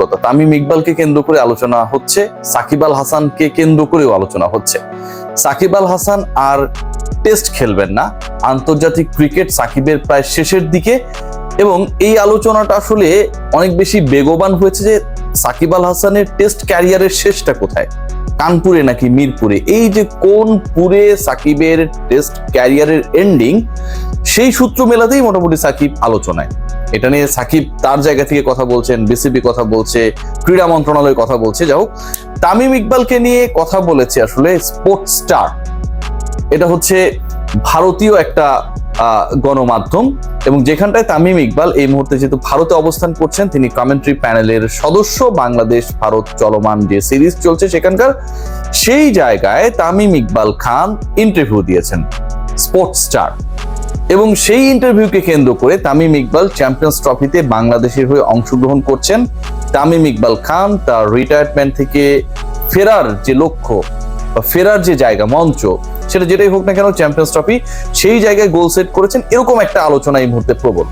কথা, তামিম ইকবালকে কেন্দ্র করে আলোচনা হচ্ছে, সাকিব আল হাসানকে কেন্দ্র করেও আলোচনা হচ্ছে। সাকিব আল হাসান আর টেস্ট খেলবেন না, আন্তর্জাতিক ক্রিকেট সাকিবের প্রায় শেষের দিকে, এবং এই আলোচনাটা আসলে অনেক বেশি বেগবান হয়েছে যে সাকিব আল হাসানের টেস্ট ক্যারিয়ারের শেষটা কোথায়, কানপুরে নাকি মিরপুরে, এই যে কোন পুরে সাকিবের টেস্ট ক্যারিয়ারের এন্ডিং, সেই সূত্র মেলাতেই মোটামুটি সাকিব আলোচনায়। এটা নিয়ে সাকিব তার জায়গা থেকে কথা বলছেন, বিসিবি কথা বলছে, ক্রীড়া মন্ত্রণালয় কথা বলছে। যাই হোক, তামিম ইকবালকে নিয়ে কথা বলেছে আসলে স্পোর্টস স্টার, এটা হচ্ছে ভারতীয় একটা গণমাধ্যম, এবং যেখানটায় তামিম ইকবাল এই মুহূর্তে যেহেতু ভারতে অবস্থান করছেন, তিনি কমেন্ট্রি প্যানেলের সদস্য, বাংলাদেশ ভারত চলমান যে সিরিজ চলছে সেখানকার, সেই জায়গায় তামিম ইকবাল খান ইন্টারভিউ দিয়েছেন স্পোর্টস স্টার, এবং সেই ইন্টারভিউকে কেন্দ্র করে তামিম ইকবাল চ্যাম্পিয়ন্স ট্রফিতে বাংলাদেশের হয়ে অংশগ্রহণ করছেন। তামিম ইকবাল খান তার রিটায়ারমেন্ট থেকে ফেরার যে লক্ষ্য বা ফেরার যে জায়গা, মঞ্চ, সেটা যেটাই হোক না কেন চ্যাম্পিয়ন্স ট্রফি, সেই জায়গায় গোল সেট করেছেন, এরকম একটা আলোচনা এই মুহূর্তে প্রবল।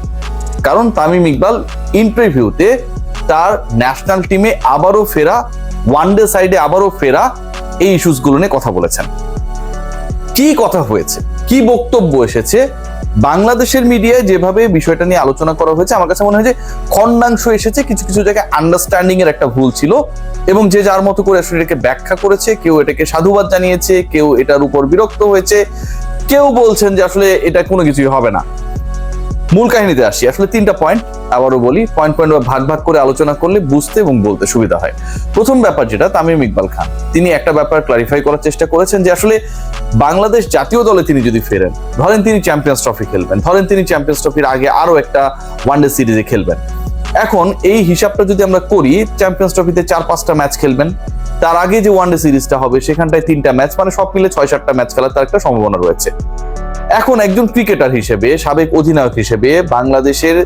কারণ তামিম ইকবাল ইন্টারভিউতে তার ন্যাশনাল টিমে আবারও ফেরা, ওয়ানডে সাইডে আবারও ফেরা, এই ইস্যুসগুলো নিয়ে কথা বলেছেন। কি কথা হয়েছে, কি বক্তব্য এসেছে, বাংলাদেশের মিডিয়ায় যেভাবে বিষয়টা নিয়ে আলোচনা করা হয়েছে, আমার কাছে মনে হয় যে খণ্ডাংশ এসেছে, কিছু কিছু জায়গায় আন্ডারস্ট্যান্ডিং এর একটা ভুল ছিল, এবং যে যার মতো করে আসলে এটাকে ব্যাখ্যা করেছে, কেউ এটাকে সাধুবাদ জানিয়েছে, কেউ এটার উপর বিরক্ত হয়েছে, কেউ বলছেন যে আসলে এটা কোনো কিছুই হবে না। মূল কাহিনীতে আসি, আসলে 3টা পয়েন্ট, আবারও বলি, পয়েন্ট ভাগ ভাগ করে আলোচনা করলে বুঝতে এবং বলতে সুবিধা হয়। প্রথম ব্যাপার যেটা, তামিম ইকবাল খান তিনি একটা ব্যাপার ক্লারিফাই করার চেষ্টা করেছেন যে আসলে বাংলাদেশ জাতীয় দলে তিনি যদি ফেরেন, ধরেন তিনি চ্যাম্পিয়ন্স ট্রফি খেলবেন, ধরেন তিনি চ্যাম্পিয়ন্স ট্রফির আগে আরো একটা ওয়ানডে সিরিজে খেলবেন, এখন এই হিসাবটা যদি আমরা করি, চ্যাম্পিয়ন্স ট্রফিতে 4-5টা ম্যাচ খেলবেন, তার আগে যে ওয়ানডে সিরিজটা হবে সেখানটায় 3টা ম্যাচ, মানে সব মিলে 6-7টা ম্যাচ খেলার তার একটা সম্ভাবনা রয়েছে। এখন একজন ক্রিকেটার হিসেবে, সাবেক অধিনায়ক হিসেবে, বাংলাদেশের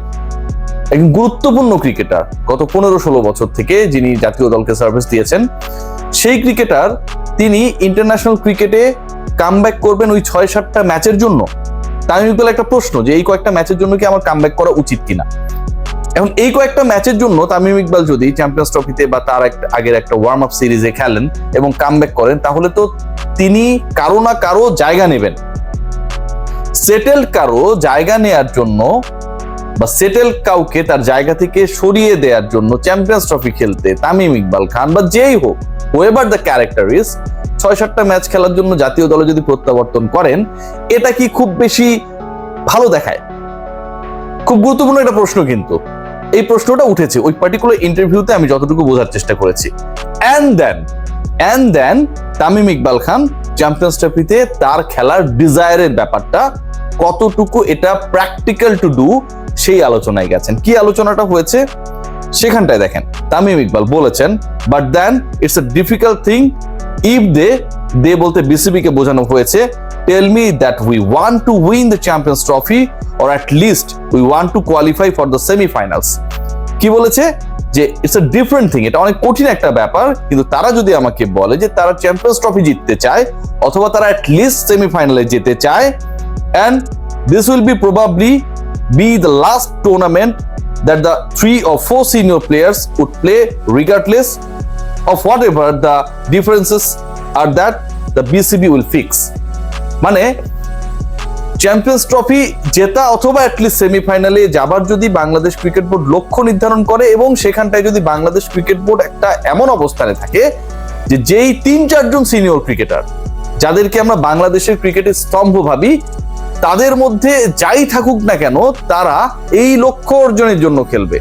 একজন গুরুত্বপূর্ণ ক্রিকেটার, গত 15-16 বছর থেকে যিনি জাতীয় দলকে সার্ভিস দিয়েছেন, সেই ক্রিকেটার তিনি ইন্টারন্যাশনাল ক্রিকেটে কামব্যাক করবেন ওই 6-7টা ম্যাচের জন্য। তামিম ইকবাল একটা প্রশ্ন যে এই কয়েকটা ম্যাচের জন্য কি আমার কামব্যাক করা উচিত কিনা। এখন এই কয়েকটা ম্যাচের জন্য তামিম ইকবাল যদি চ্যাম্পিয়ন্স ট্রফিতে বা তার আগের একটা ওয়ার্ম আপ সিরিজে খেলেন এবং কামব্যাক করেন, তাহলে তো তিনি কারো না কারো জায়গা নেবেন। সেটেল কারো জায়গা নেয়ার জন্য বা সেটেল কাউকে তার জায়গা থেকে সরিয়ে দেওয়ার জন্য চ্যাম্পিয়ন্স ট্রফি খেলতে তামিম ইকবাল খান বা যেই হোক, হোয়েভার দ্য ক্যারেক্টার ইজ, 6-7টা ম্যাচ খেলার জন্য জাতীয় দলে যদি প্রত্যাবর্তন করেন, এটা কি খুব বেশি ভালো দেখায়? খুব গুরুত্বপূর্ণ একটা প্রশ্ন, কিন্তু এই প্রশ্নটা উঠেছে ওই পার্টিকুলার ইন্টারভিউতে, আমি যতটুকু বোঝার চেষ্টা করেছি। And then Tamim Iqbal Khan Champions ট্রফিতে তার খেলার ডিজায়ারের ব্যাপারটা কতটুকু এটা প্র্যাকটিক্যাল টু ডু, সেই আলোচনায় গেছেন। কি আলোচনাটা হয়েছে সেখানটায় দেখেন, তামিম ইকবাল বলেছেন, but then it's a difficult thing if they বলতে বিসিবি কে বোঝানো হয়েছে, tell me that we want to win the Champions Trophy or at least we want to qualify for the semifinals. কি বলেছে যে ইটস এ ডিফারেন্ট থিং, এটা অনেক কঠিন একটা ব্যাপার, কিন্তু তারা যদি আমাকে বলে যে তারা চ্যাম্পিয়ন্স ট্রফি জিততে চায় অথবা তারা অ্যাট লিস্ট সেমিফাইনালে যেতে চায়, and this will be probably be the last tournament that the 3 or 4 senior players would play, regardless of whatever the differences are that the BCB will fix. মানে champions trophy জেতা অথবা at least সেমিফাইনালে যাবার যদি Bangladesh cricket board লক্ষ্য নির্ধারণ করে, এবং সেখানটায় যদি বাংলাদেশ ক্রিকেট বোর্ড একটা এমন অবস্থানে থাকে যে যেই 3-4 জন সিনিয়র ক্রিকেটার, যাদেরকে আমরা বাংলাদেশের ক্রিকেটের স্তম্ভ ভাবি, তাদের মধ্যে যাই থাকুক না কেন তারা এই লক্ষ্য অর্জনের জন্য খেলবে,